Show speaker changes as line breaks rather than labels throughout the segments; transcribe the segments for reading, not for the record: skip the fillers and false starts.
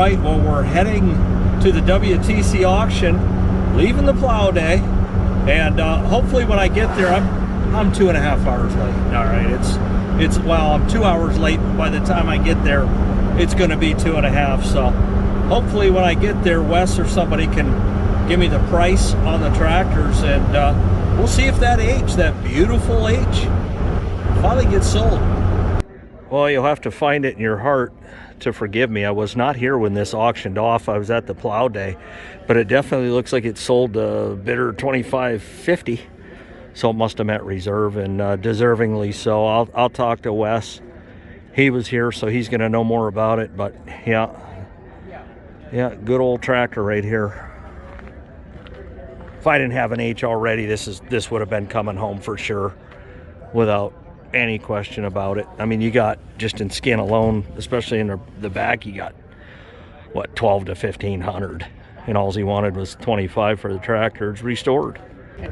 right, well, we're heading to the WTC auction, leaving the plow day, and hopefully when I get there, I'm 2.5 hours late. All right, well, I'm 2 hours late. By the time I get there, it's going to be 2.5. So hopefully when I get there, Wes or somebody can give me the price on the tractors, and we'll see if that H, that beautiful H, finally gets sold. Well, you'll have to find it in your heart to forgive me. I was not here when this auctioned off. I was at the plow day, but it definitely looks like it sold bidder $25.50. So it must have met reserve, and deservingly so. I'll talk to Wes. He was here, so he's going to know more about it. But yeah, good old tractor right here. If I didn't have an H already, this would have been coming home for sure, without any question about it. I mean, you got, just in skin alone, especially in the back, you got what, 12 to 1500, and all he wanted was 25 for the tractor. It's restored.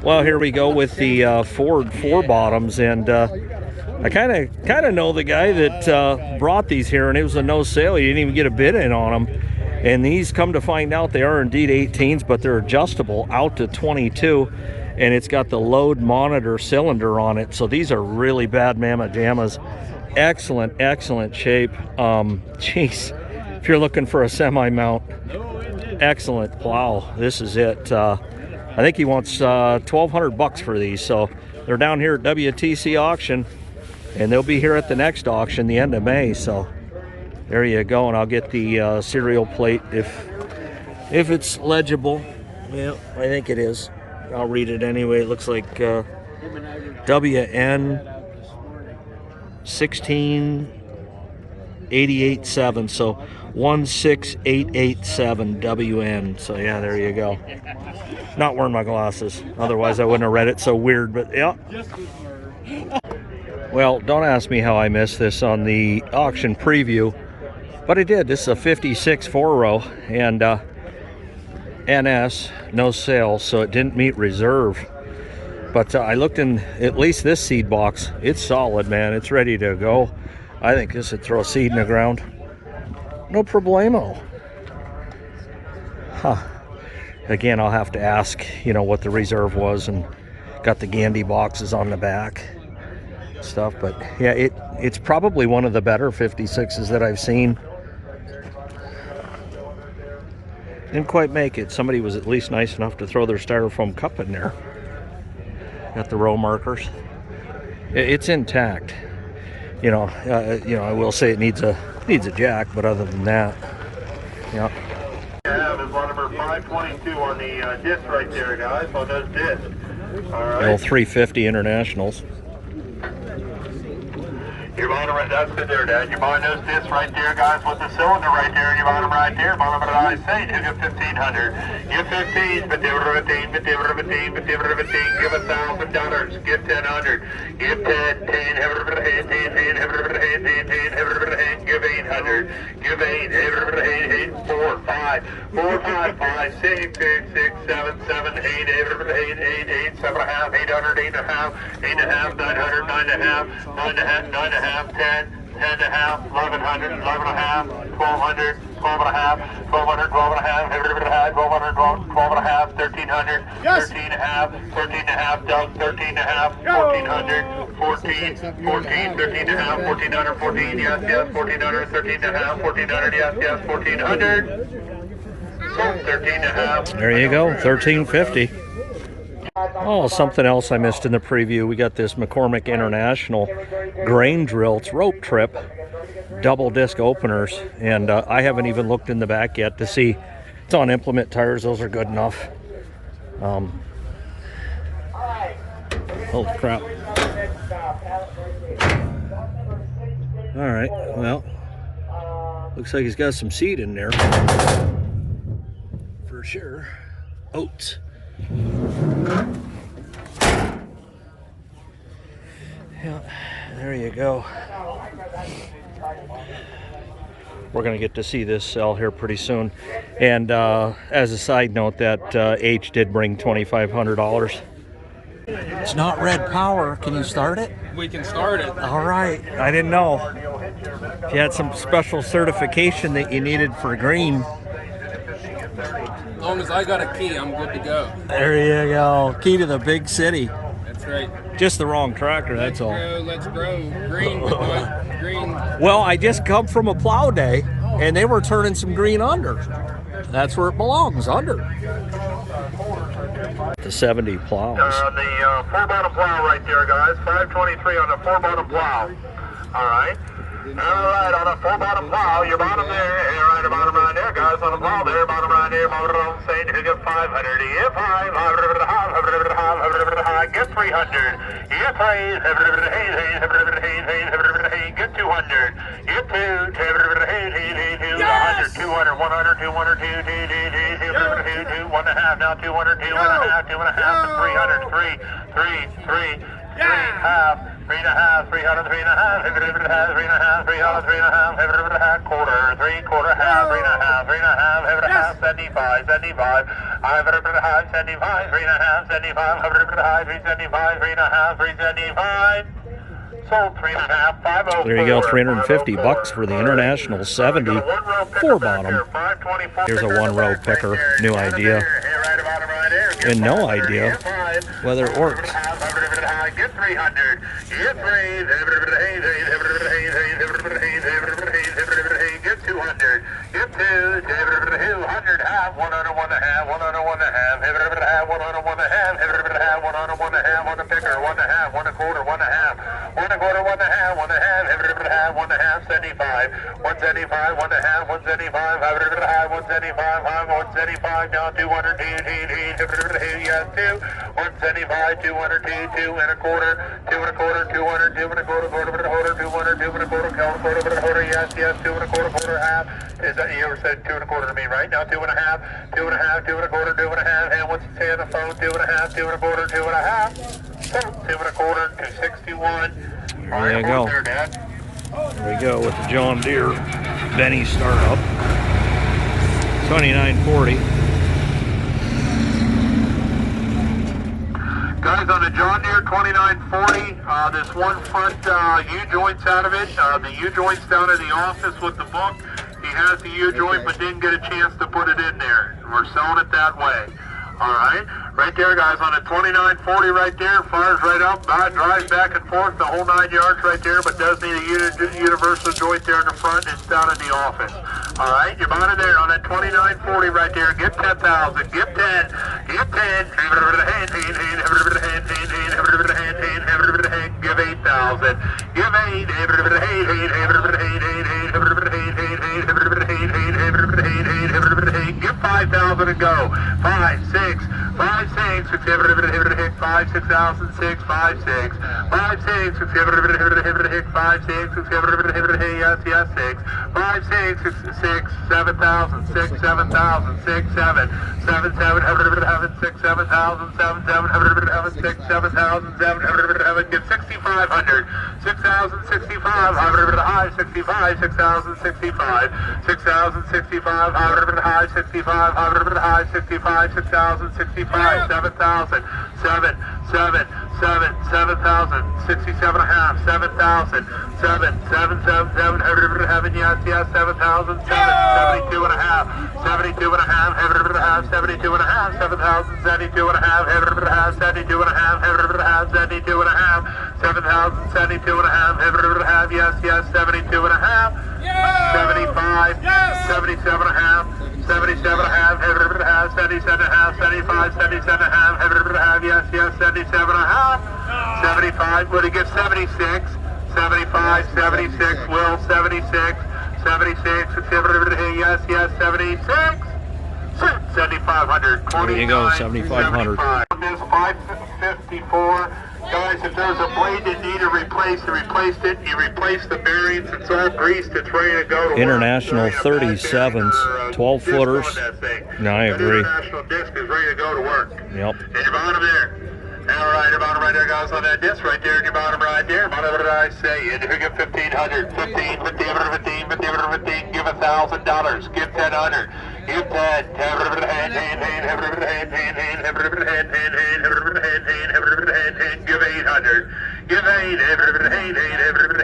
Well, here we go with the Ford 4-bottoms, and I kind of know the guy that brought these here, and it was a no sale. He didn't even get a bid in on them. And these, come to find out, they are indeed 18s, but they're adjustable out to 22, and it's got the load monitor cylinder on it. So these are really bad mamma jammas. Excellent shape. Geez, if you're looking for a semi mount, excellent plow. This is it. I think he wants $1,200 for these. So they're down here at WTC auction, and they'll be here at the next auction the end of May. So there you go, and I'll get the serial plate if it's legible. Yeah, I think it is. I'll read it anyway. It looks like WN 16887, so 16887 WN. So yeah, there you go. Not wearing my glasses, otherwise I wouldn't have read it so weird, but yeah. Well, don't ask me how I missed this on the auction preview, but I did. This is a 56 4-row, and NS, no sale, so it didn't meet reserve. But I looked in at least this seed box. It's solid, man. It's ready to go. I think this would throw seed in the ground. No problemo. Huh. Again, I'll have to ask, what the reserve was, and got the Gandy boxes on the back stuff. But yeah, it's probably one of the better 56s that I've seen. Didn't quite make it. Somebody was at least nice enough to throw their styrofoam cup in there. Got the row markers. It's intact. I will say it needs a jack, but other than that, yeah.
Yeah, is one number 522 on the disc right there, guys. On those discs. All right.
L 350 Internationals.
You're buying them right, that's good there, Dad. You're buying those discs right there, guys, with the cylinder right there. You're buying them right there. Buying them I say, you get 1,500. Get 15, but they were 15, give $1,000. Get 1,000. Give 10, give 800. Give 8, 4, 5, 6, 7, 7, 8, 7 and a half, 800, 8.5, 8.5, 900, 9.5, 9.5, 10 and a half, 1,100, 11.5, 1,200, 12.5, 1,200, 12.5, 1,200, 12.5, 1,300, 13.5, 13.5, Doug, 13.5, 1,400, 14, 13.5, 1,400, 14, yes, 1,400, 13.5, 1,400, yes, 1,400, 13.5.
There you go, 1,350. Oh, something else I missed in the preview. We got this McCormick International grain drill. It's rope trip, double disc openers, and I haven't even looked in the back yet to see. It's on implement tires. Those are good enough. Holy crap. All right, well, looks like he's got some seed in there for sure. Oats. Yeah, there you go. We're going to get to see this sell here pretty soon. And as a side note, that H did bring $2,500. It's not red power. Can you start it?
We can start it.
All right. I didn't know. If you had some special certification that you needed for green.
As long as I got a key, I'm good to go.
There you go. Key to the big city.
That's right.
Just the wrong tractor, that's all.
Let's grow. Green, but not green.
Well, I just come from a plow day, and they were turning some green under. That's where it belongs, under. The 70 plows.
The 4-bottom plow right there, guys. 523 on the 4-bottom plow. All right. All right, on a 4-bottom plow, your bottom there, and right, bottom right there, guys, on the plow there, bottom right there, bottom saying who get 500, get 5, get 300, get 3, get 200, get 2, 100, 200, 100, 200, 2, 2, 1 and a half, now 200, 2 and a half, 2 and a half, 300, 3, 3.5, 3.5, 300, 3.5, 3.5, 3.5, quarter, 3, quarter, half, 3.5, 3.5, 75, 75, 75, 3.5, 75, 375, 3.5, 375. Sold 3.5, 504.
There you go, $350 for the International 70 4-bottom. Here's a 1-row picker, new idea, and no idea whether it works.
Get 300, get 3, get 200, get 2, 200, half, 100, 1 and a half, 100, 1 and a half, 100, 1 and a half, 100, 1 and a half, on the picker, 1 and a half, 1 and a quarter, 1 and a half, 1 and a quarter, 1 and a half, 1 and a half, 1 and a half, 75, 175, 1 and a half, 175, 175, 175, down 200, yes, 2, 175, 200, 2 and a quarter, 2 and a quarter, 200, 2 and a quarter, quarter, 200, 2 and a quarter, quarter, yes, 2 and a quarter, half. Is that, you ever said 2 and a quarter to me, right? Now 2 and a half, 2 and a half, 2 and a quarter, 2 and a half, and what's it say on the phone? 2 and a half, 2 and a quarter, 2 and a half, 2 and a quarter, 261.
There you go. There we go with the John Deere Benny startup. 2940.
Guys, on the John Deere 2940, this one front U-joint's out of it. The U-joint's down in the office with the book. He has the U-joint but didn't get a chance to put it in there. We're selling it that way. All right, right there, guys, on the 2940 right there, fires right up, drives back and forth the whole 9 yards right there, but does need a universal joint there in the front. It's down in the office. All right, you're buying it there on that 2940 right there. Get 10,000, get 10, get 10, give 8,000, give 8, give 5,000 and go. 5, 6, 5, 6, 6, 5, 6,000, 6, 5, 6, 5, 6, 6, 5, 6, 6, yes, yes, 6, 5, 6, 6, 7,000, 6, 7,000, 6, 7, 7, 7, 6, 7,000, 7, 7, 6, 7,000, 7, get 6,500, 6,065, high 65, 6,065, 6,065, high 65, high 65, 6,065, 7,000, 7, 7, 7, 7,000, 67 and a half, 7,000, 7, 7, 7, 7, heaven, yes, yes, 7,000, 72 and a half, 72 and a half, 72 and a half, 7,000, 72 and a half, 72 and a half, 72 and a half, 7,000, 72 and a half, yes, yes, 72 and a half, 75, 77 and a half, 77 and a half, 77 and a half, 75, 77 and a half, yes, yes, 77 and a half, 75, would he get 76, 75, 76, Will, 76, 76, yes, yes, 76, 7,500,
There you go, 7,500.
This 554. Guys, if there's a blade that needed replaced, you replaced it. You replaced the bearings. It's all greased. It's ready to go to
International
work.
37s, 12 footers. No, I agree.
International disc is ready to go to work.
Yep.
And your bottom there. All right, your bottom right there, guys, on that disc right there. And your bottom right there. What did I say? And if you get 1,500, 15, 15, give $1,000. Give 1,000. Give 10. Give 800. Give 8, 8, 8, 8,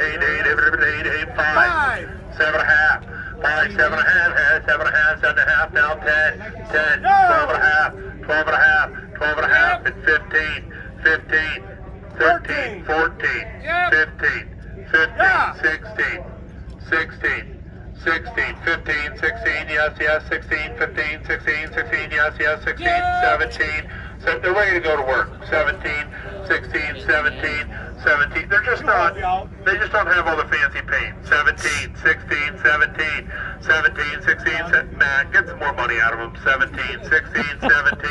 8, 5, 7.5, 5, 7.5, 7.5, 7.5, now 10, 10, 12.5, 12.5, 12.5, and 15, 15, 13, 14, 15, 15, 16, 16, 16, 15, 16, yes, yes, 16, 15, 16, 16, yes, yes, 16, 17, so they're ready to go to work. 17, 16, 17, 17. They're just not, they just don't have all the fancy paint. 17, 16, 17, 17, 16, Matt, get some more money out of them. 17, 16, 17,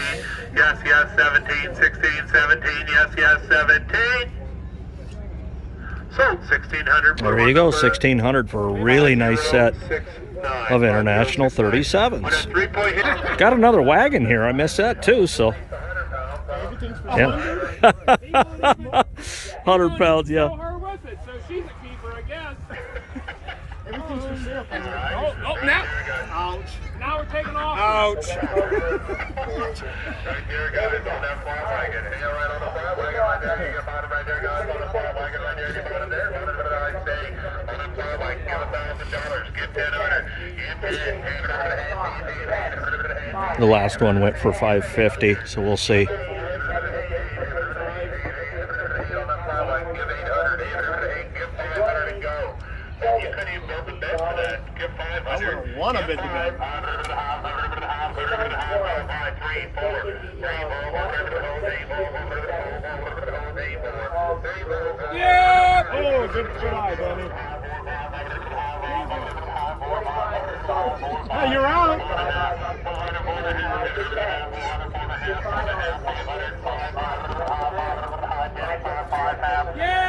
yes, yes, 17, 16, 17, yes, yes, 17. Sold 1,600.
There you go, 1,600 for a really nice set of International 37s. Got another wagon here. I missed that too, so. Yeah. 100 pounds, yeah.
Her with it, so she's a keeper, I guess. Everything's for sale. Oh, now. Ouch. Now we're taking off. Ouch.
Right here, guys, on that fly wagon. Hang on right on the fly wagon right there. You can find it right there, guys, on the fly wagon right there. You can find it there. Find it right there. On the fly wagon, get $1,000. Get 10 on it.
The last one went for 550, so we'll see.
Want a bit to bet. Yeah! Oh, good try, buddy. Hey, you're out. Yeah!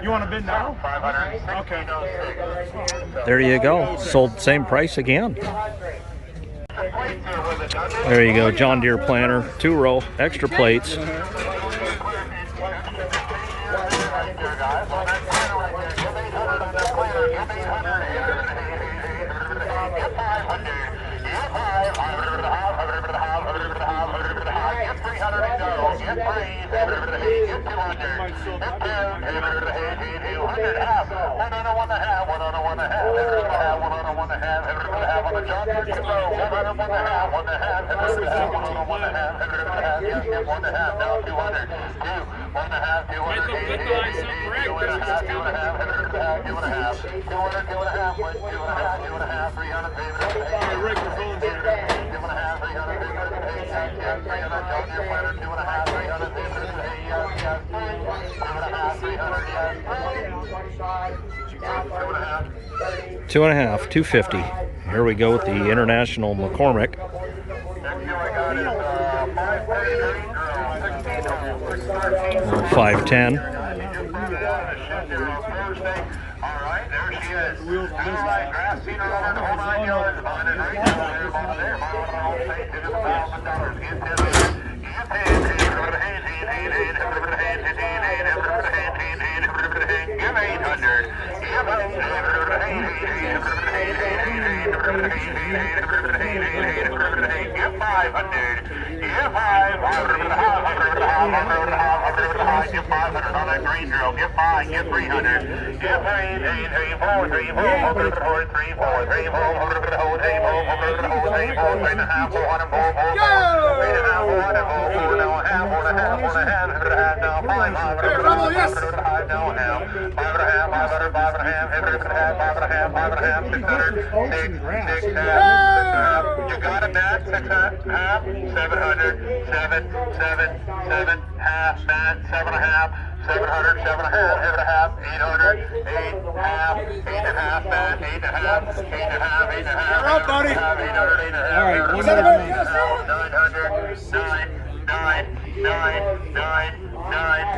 You want a bid now? Okay.
There you go. Sold same price again. There you go, John Deere planter, 2-row, extra plates. Two and a half, 250. Here we go with the International McCormick. 510.
Get 500 on that green girl. Get 5. Get 300. Get 3, 8, 4, 3, 4, 3, 4, 3, 4, 3, You got it, Matt. 6.5, 700, 7, half, Matt, 7.5. 700, 7.5, 7.5, 800, 8.5, 8.5, Matt, 8.5, 8.5, 8.5.
You're up, buddy.
800, 8.5.
All right,
900, 9, 9, half, 9.5,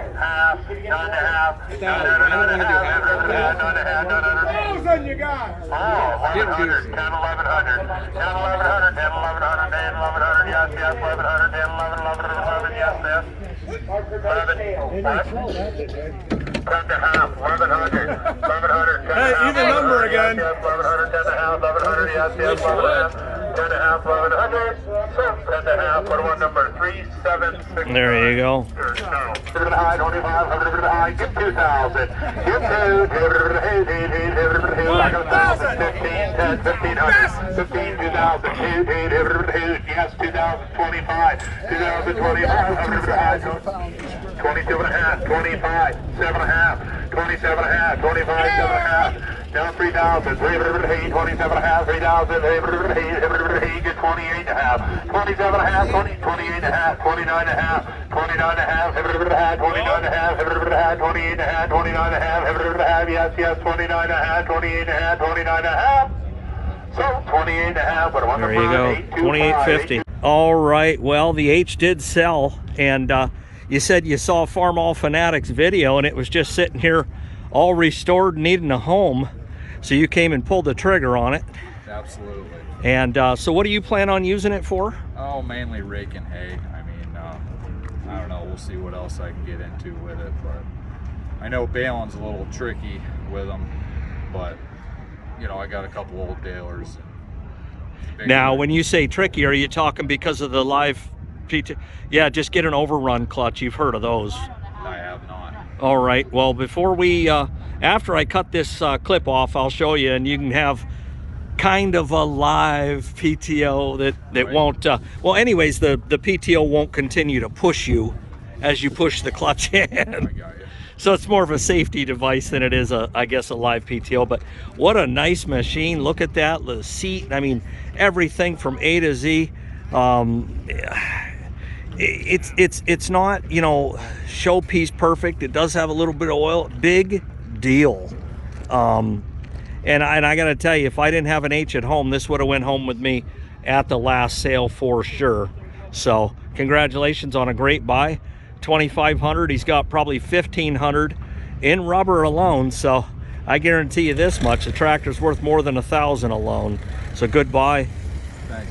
1,000 you got.
oh, 1,100, 10, 1100, 10, 1100, 10, 1100, 10, 1100, yes, yes, 1100, 10, 11, 11, yes, yes. 10.5, 1100, 1100, 10.
Hey, either number again.
1100, 10.5, 1100, yes, yes, 11.5, 10.5, 1100, 10.5, what one number? 376.
There you go.
High, 25, high, get 2,000. Get 2, 15, 10, 1,500, 15, 2,000, yes, 2,025, 2,025, 22.5, 25, 7.5, 27.5, 25, 7.5, down 3,000, 27.5, 3,000, get 28.5, 27.5, 28.5, 29.5, 29.5, 29.5, 28.5, 29.5, yes, yes, 29.5, 28.5, 29.5. So 28.5, but one
There you go, 28.50. All right, well, the H did sell, and you said you saw Farm All Fanatics video, and it was just sitting here all restored, needing a home. So you came and pulled the trigger on it.
Absolutely.
And so what do you plan on using it for?
Oh, mainly raking hay. I mean, I don't know. We'll see what else I can get into with it, but I know baling's a little tricky with them, but you know, I got a couple old balers.
Now, when you say tricky, are you talking because of the live PT? Yeah, just get an overrun clutch. You've heard of those.
I have not.
All right, well, before we, after I cut this clip off, I'll show you, and you can have kind of a live PTO that
Right.
won't, well, anyways, the PTO won't continue to push you as you push the clutch in.
I got you.
So it's more of a safety device than it is, I guess, a live PTO. But what a nice machine. Look at that, the seat. I mean, everything from A to Z. It's not, you know, showpiece perfect. It does have a little bit of oil. Big deal. And I got to tell you, if I didn't have an H at home, this would have went home with me at the last sale for sure. So congratulations on a great buy. 2,500. He's got probably 1,500 in rubber alone. So I guarantee you this much: the tractor's worth more than 1,000 alone. So good buy.
Thanks.